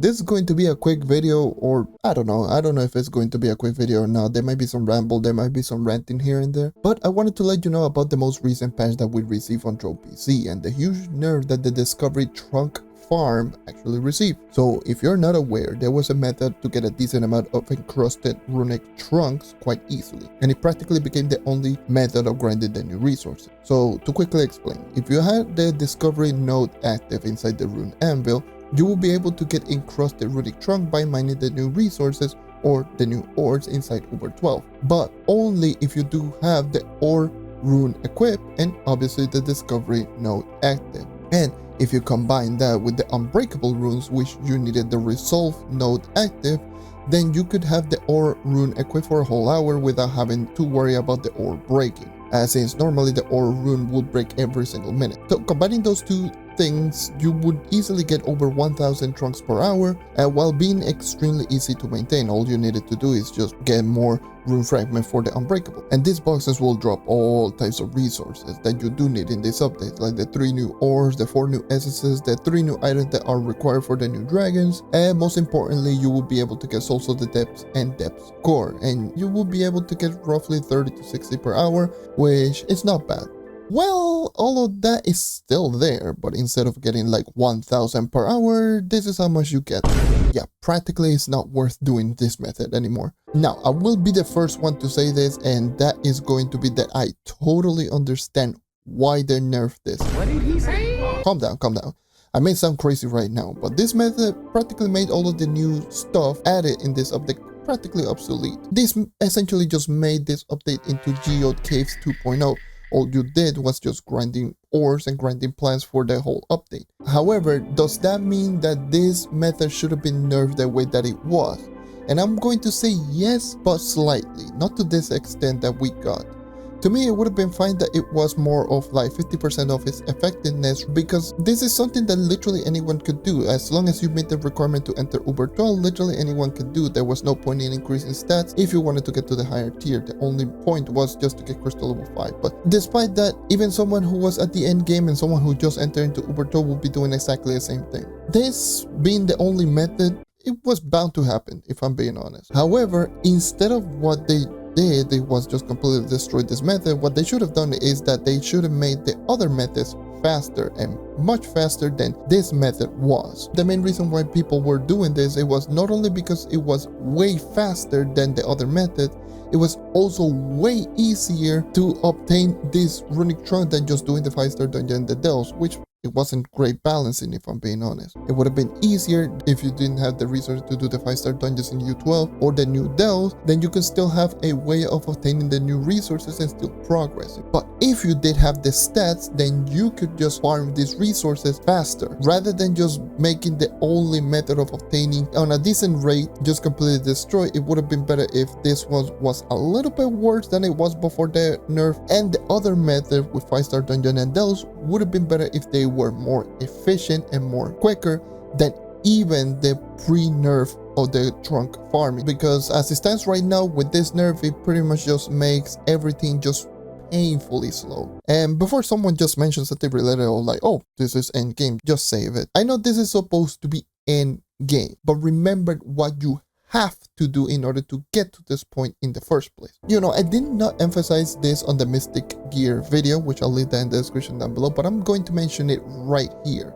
this is going to be a quick video, or I don't know if it's going to be a quick video or not. There might be some ramble, there might be some ranting here and there, but I wanted to let you know about the most recent patch that we received on Trove PC and the huge nerf that the Discovery Trunk farm actually received. So if you're not aware, there was a method to get a decent amount of encrusted Runic trunks quite easily, and it practically became the only method of grinding the new resources. So to quickly explain, if you had the Discovery node active inside the Rune Anvil, you will be able to get encrusted Runic trunk by mining the new resources or the new ores inside Uber 12, but only if you do have the ore rune equipped and obviously the Discovery node active. And if you combine that with the unbreakable runes, which you needed the resolve node active, then you could have the ore rune equipped for a whole hour without having to worry about the ore breaking, as since normally the ore rune will break every single minute. So combining those two things, you would easily get over 1000 trunks per hour, while being extremely easy to maintain. All you needed to do is just get more rune fragment for the unbreakable, and these boxes will drop all types of resources that you do need in this update, like the 3 new ores, the 4 new essences, the 3 new items that are required for the new dragons, and most importantly, you will be able to get Souls of the Depths and Depths Core, and you will be able to get roughly 30 to 60 per hour, which is not bad. Well, all of that is still there, but instead of getting like 1000 per hour, this is how much you get. Yeah, practically it's not worth doing this method anymore. Now, I will be the first one to say this, and that is going to be that I totally understand why they nerfed this. What did he say? Calm down, calm down. I may sound crazy right now, but this method practically made all of the new stuff added in this update practically obsolete. This essentially just made this update into Geode Caves 2.0. All you did was just grinding ores and grinding plants for the whole update. However, does that mean that this method should have been nerfed the way that it was? And I'm going to say yes, but slightly, not to this extent that we got. To me, it would have been fine that it was more of like 50% of its effectiveness, because this is something that literally anyone could do. As long as you meet the requirement to enter Uber 12, literally anyone could do. There was no point in increasing stats if you wanted to get to the higher tier. The only point was just to get crystal level 5. But despite that, even someone who was at the end game and someone who just entered into Uber 12 will be doing exactly the same thing. This being the only method, it was bound to happen, if I'm being honest. However, instead of what they was just completely destroyed this method, what they should have done is that they should have made the other methods faster and much faster than this method was. The main reason why people were doing this, it was not only because it was way faster than the other method, it was also way easier to obtain this runic trunk than just doing the 5-star dungeon and the delves, which it wasn't great balancing, if I'm being honest. It would have been easier if you didn't have the resources to do the 5-star dungeons in U12 or the new delves, then you can still have a way of obtaining the new resources and still progressing. But if you did have the stats, then you could just farm these resources faster, rather than just making the only method of obtaining on a decent rate just completely destroyed. It would have been better if this was a little bit worse than it was before the nerf, and the other method with 5-star dungeon and delves would have been better if they were more efficient and more quicker than even the pre-nerf of the trunk farming, because as it stands right now with this nerf, it pretty much just makes everything just painfully slow. And before someone just mentions something related, like, oh, this is end game, just save it. I know this is supposed to be end game, but remember what you have to do in order to get to this point in the first place. You know, I did not emphasize this on the Mystic Gear video, which I'll leave that in the description down below, but I'm going to mention it right here.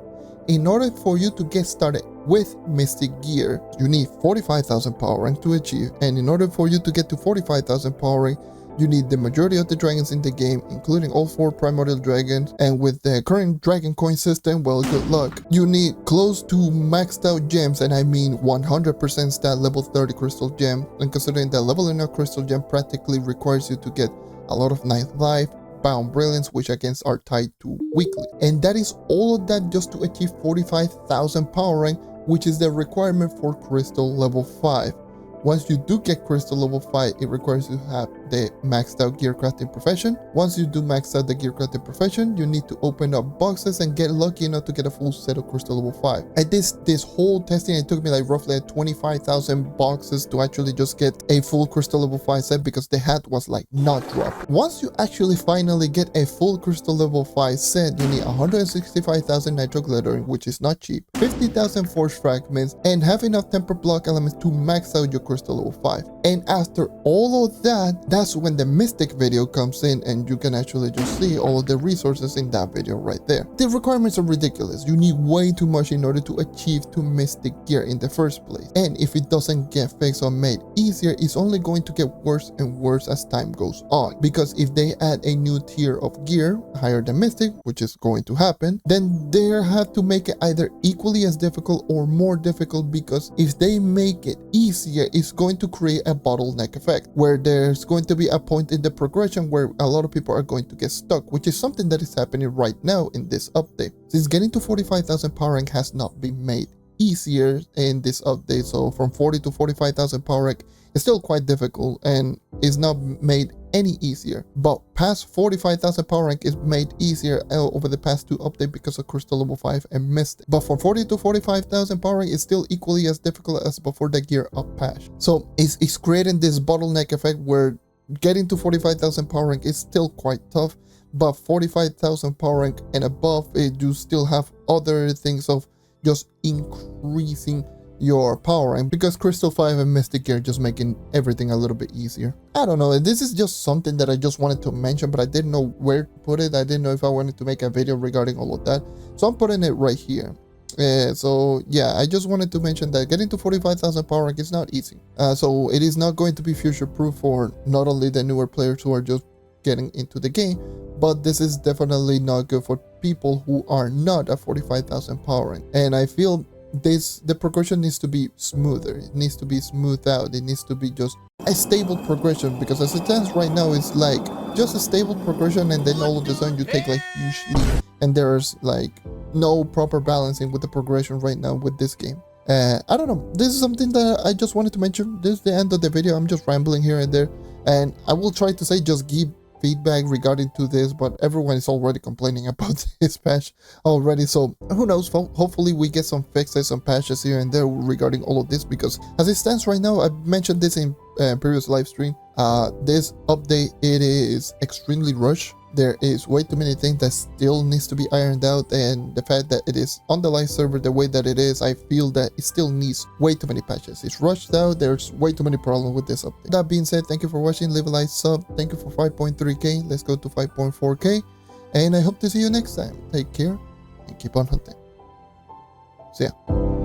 In order for you to get started with Mystic Gear, you need 45,000 power rank to achieve, and in order for you to get to 45,000 power rank, you need the majority of the dragons in the game, including all 4 primordial dragons, and with the current dragon coin system, well, good luck. You need close to maxed out gems, and I mean 100% stat level 30 crystal gem, and considering that leveling a crystal gem practically requires you to get a lot of night life, bound brilliance, which again are tied to weekly. And that is all of that just to achieve 45,000 power rank, which is the requirement for crystal level 5. Once you do get crystal level 5, it requires you to have the maxed out gear crafting profession. Once you do max out the gear crafting profession, you need to open up boxes and get lucky enough to get a full set of crystal level 5. I did this whole testing. It took me like roughly 25,000 boxes to actually just get a full crystal level 5 set because the hat was like not dropped. Once you actually finally get a full crystal level 5 set, you need 165,000 nitro glittering, which is not cheap, 50,000 force fragments, and have enough temper block elements to max out your crystal level 5. And after all of that, that's when the mystic video comes in, and you can actually just see all of the resources in that video right there. The requirements are ridiculous. You need way too much in order to achieve 2 mystic gear in the first place. And if it doesn't get fixed or made easier, it's only going to get worse and worse as time goes on. Because if they add a new tier of gear higher than mystic, which is going to happen, then they have to make it either equally as difficult or more difficult, because if they make it easier, it's going to create a bottleneck effect where there's going to be a point in the progression where a lot of people are going to get stuck, which is something that is happening right now in this update. Since getting to 45,000 power rank has not been made easier in this update, so from 40 to 45,000 power rank is still quite difficult and is not made any easier, but past 45,000 power rank is made easier over the past 2 updates because of crystal level 5 and mystic. But from 40 to 45,000 power rank is still equally as difficult as before the gear up patch. So it's creating this bottleneck effect where getting to 45,000 power rank is still quite tough, but 45,000 power rank and above it, you still have other things of just increasing your power rank, because crystal 5 and mystic gear just making everything a little bit easier. I don't know, this is just something that I just wanted to mention, but I didn't know where to put it. I didn't know if I wanted to make a video regarding all of that, so I'm putting it right here. So yeah, I just wanted to mention that getting to 45,000 power rank is not easy, so it is not going to be future proof for not only the newer players who are just getting into the game, but this is definitely not good for people who are not at 45,000 power rank. And I feel the progression needs to be smoother. It needs to be smoothed out. It needs to be just a stable progression, because as it stands right now, it's like just a stable progression, and then all of a sudden you take like huge leap, and there's like no proper balancing with the progression right now with this game. I don't know, this is something that I just wanted to mention. This is the end of the video. I'm just rambling here and there, and I will try to say just give feedback regarding to this, but everyone is already complaining about this patch already, so who knows, hopefully we get some fixes, some patches here and there regarding all of this, because as it stands right now, I mentioned this in previous live stream, this update, it is extremely rushed. There is way too many things that still needs to be ironed out, and the fact that it is on the live server the way that it is, I feel that it still needs way too many patches. It's rushed out. There's way too many problems with this update. That being said, thank you for watching. Leave a like, sub. Thank you for 5.3k. Let's go to 5.4k, and I hope to see you next time. Take care and keep on hunting. See ya.